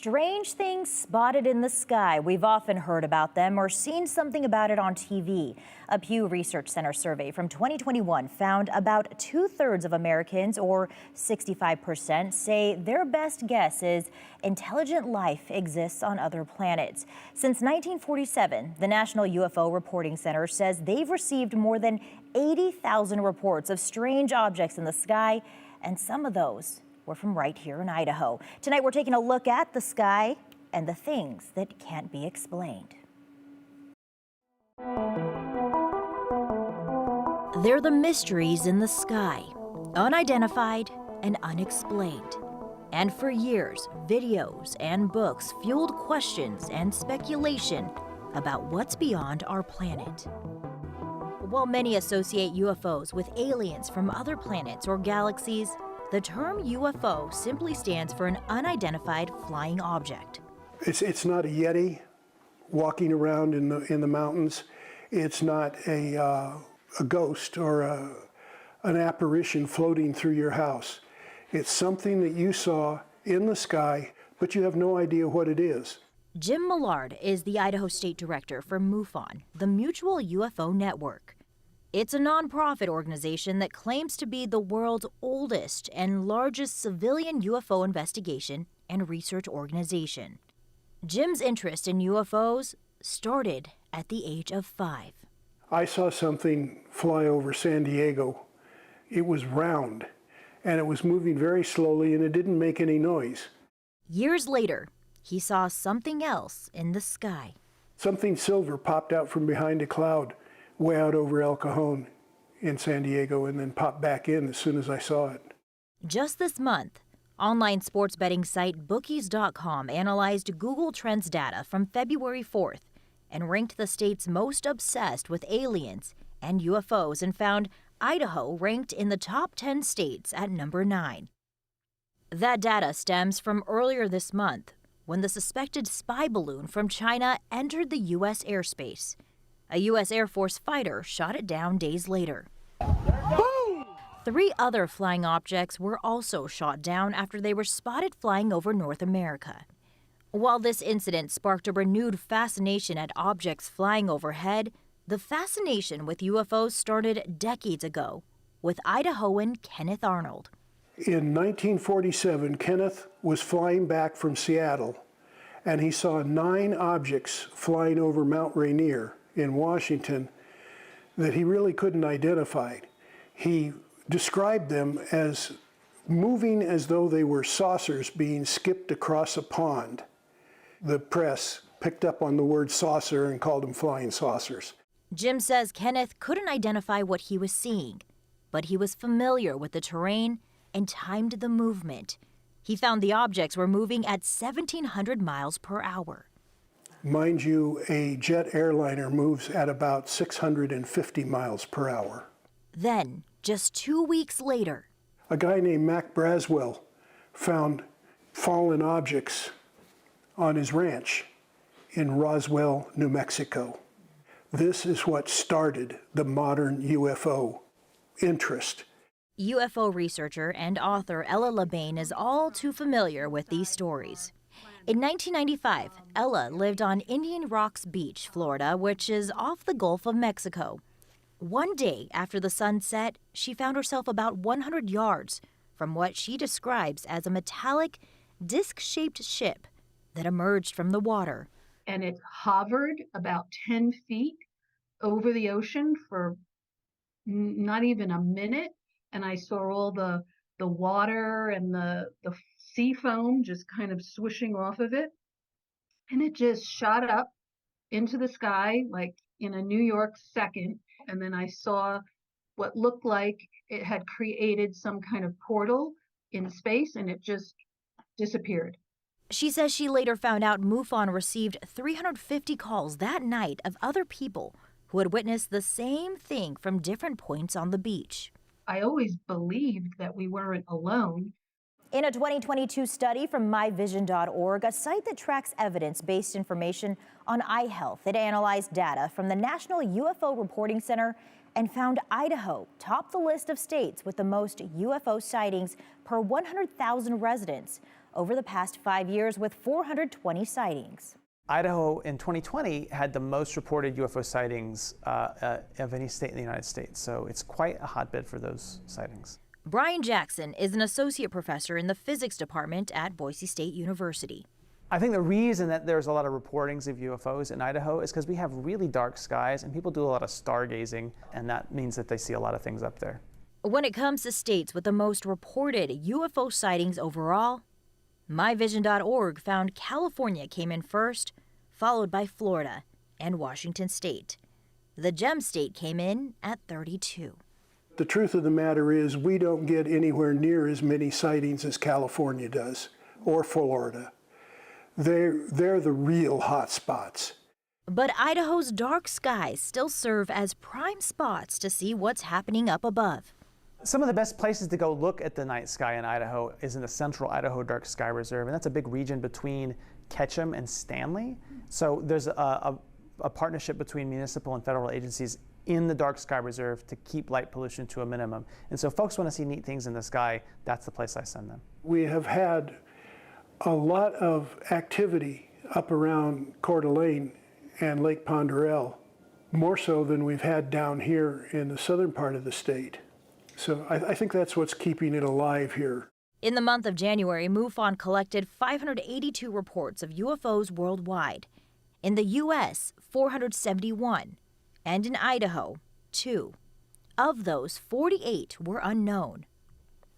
strange things spotted in the sky. We've often heard about them or seen something about it on TV. A Pew Research Center survey from 2021 found about 2/3 of Americans, or 65%, say their best guess is intelligent life exists on other planets. Since 1947, the National UFO Reporting Center says they've received more than 80,000 reports of strange objects in the sky, and some of those were from right here in Idaho. Tonight, we're taking a look at the sky and the things that can't be explained. They're the mysteries in the sky, unidentified and unexplained. And for years, videos and books fueled questions and speculation about what's beyond our planet. While many associate UFOs with aliens from other planets or galaxies, the term UFO simply stands for an unidentified flying object. It's not a Yeti walking around in the mountains. It's not a ghost or an apparition floating through your house. It's something that you saw in the sky, but you have no idea what it is. Jim Millard is the Idaho State Director for MUFON, the Mutual UFO Network. It's a nonprofit organization that claims to be the world's oldest and largest civilian UFO investigation and research organization. Jim's interest in UFOs started at the age of 5. I saw something fly over San Diego. It was round, and it was moving very slowly, and it didn't make any noise. Years later, he saw something else in the sky. Something silver popped out from behind a cloud way out over El Cajon in San Diego, and then popped back in as soon as I saw it. Just this month, online sports betting site bookies.com analyzed Google Trends data from February 4th and ranked the states most obsessed with aliens and UFOs, and found Idaho ranked in the top 10 states at number 9. That data stems from earlier this month, when the suspected spy balloon from China entered the U.S. airspace. A U.S. Air Force fighter shot it down days later. Boom! 3 other flying objects were also shot down after they were spotted flying over North America. While this incident sparked a renewed fascination at objects flying overhead, the fascination with UFOs started decades ago with Idahoan Kenneth Arnold. In 1947, Kenneth was flying back from Seattle, and he saw 9 objects flying over Mount Rainier in Washington that he really couldn't identify. He described them as moving as though they were saucers being skipped across a pond. The press picked up on the word saucer and called them flying saucers. Jim says Kenneth couldn't identify what he was seeing, but he was familiar with the terrain and timed the movement. He found the objects were moving at 1,700 miles per hour. Mind you, a jet airliner moves at about 650 miles per hour. Then, just 2 weeks later, a guy named Mac Braswell found fallen objects on his ranch in Roswell, New Mexico. This is what started the modern UFO interest. UFO researcher and author Ella LeBain is all too familiar with these stories. In 1995, Ella lived on Indian Rocks Beach, Florida, which is off the Gulf of Mexico. One day after the sun set, she found herself about 100 yards from what she describes as a metallic, disc-shaped ship that emerged from the water. And it hovered about 10 feet over the ocean for not even a minute. And I saw all the water and the sea foam just kind of swishing off of it. And it just shot up into the sky like in a New York second. And then I saw what looked like it had created some kind of portal in space, and it just disappeared. She says she later found out MUFON received 350 calls that night of other people who had witnessed the same thing from different points on the beach. I always believed that we weren't alone. In a 2022 study from myvision.org, a site that tracks evidence-based information on eye health, it analyzed data from the National UFO Reporting Center and found Idaho topped the list of states with the most UFO sightings per 100,000 residents. over the past 5 years with 420 sightings. Idaho in 2020 had the most reported UFO sightings of any state in the United States, so it's quite a hotbed for those sightings. Brian Jackson is an associate professor in the physics department at Boise State University. I think the reason that there's a lot of reportings of UFOs in Idaho is because we have really dark skies and people do a lot of stargazing, and that means that they see a lot of things up there. When it comes to states with the most reported UFO sightings overall, myvision.org found California came in first, followed by Florida and Washington State. The gem state came in at 32. The truth of the matter is we don't get anywhere near as many sightings as California does, or Florida. They're the real hot spots. But Idaho's dark skies still serve as prime spots to see what's happening up above. Some of the best places to go look at the night sky in Idaho is in the Central Idaho Dark Sky Reserve, and that's a big region between Ketchum and Stanley. So there's a partnership between municipal and federal agencies in the Dark Sky Reserve to keep light pollution to a minimum. And so if folks want to see neat things in the sky, that's the place I send them. We have had a lot of activity up around Coeur d'Alene and Lake Ponderell, more so than we've had down here in the southern part of the state. So I think that's what's keeping it alive here. In the month of January, MUFON collected 582 reports of UFOs worldwide. In the U.S., 471, and in Idaho, 2. Of those, 48 were unknown.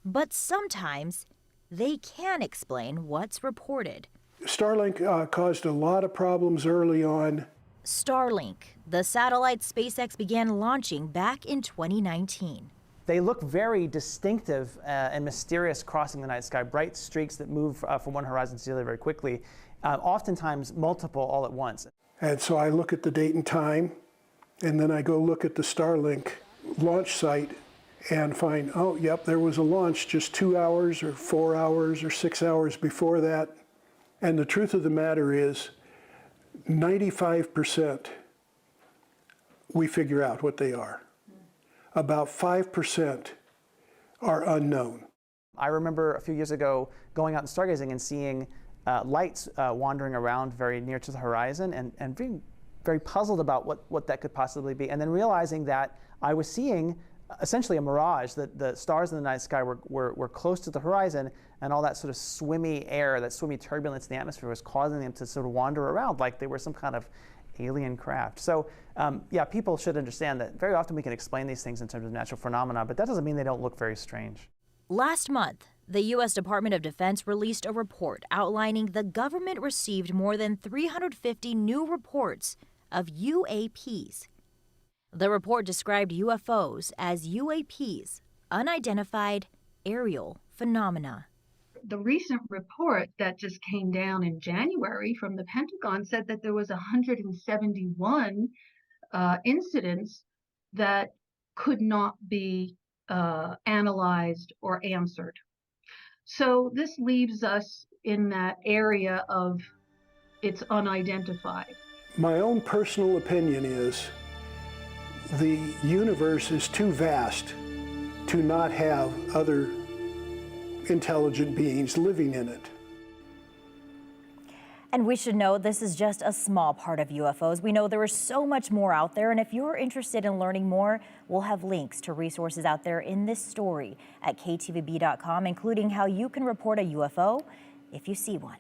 But sometimes they can explain what's reported. Starlink caused a lot of problems early on. Starlink, the satellite SpaceX began launching back in 2019. They look very distinctive and mysterious crossing the night sky, bright streaks that move from one horizon to the other very quickly, oftentimes multiple all at once. And so I look at the date and time, and then I go look at the Starlink launch site and find, oh, yep, there was a launch just 2 hours or 4 hours or 6 hours before that. And the truth of the matter is 95% we figure out what they are. About 5% are unknown. I remember a few years ago going out and stargazing and seeing lights wandering around very near to the horizon and being very puzzled about what that could possibly be, and then realizing that I was seeing essentially a mirage, that the stars in the night sky were close to the horizon, and all that sort of swimmy air, that swimmy turbulence in the atmosphere was causing them to sort of wander around like they were some kind of alien craft. So yeah, people should understand that very often we can explain these things in terms of natural phenomena, but that doesn't mean they don't look very strange. Last month, the U.S. Department of Defense released a report outlining the government received more than 350 new reports of UAPs. The report described UFOs as UAPs, unidentified aerial phenomena. The recent report that just came down in January from the Pentagon said that there was 171 incidents that could not be analyzed or answered. So this leaves us in that area of it's unidentified. My own personal opinion is the universe is too vast to not have other intelligent beings living in it. And we should know this is just a small part of UFOs. We know there is so much more out there, and if you're interested in learning more, we'll have links to resources out there in this story at ktvb.com, including how you can report a UFO if you see one.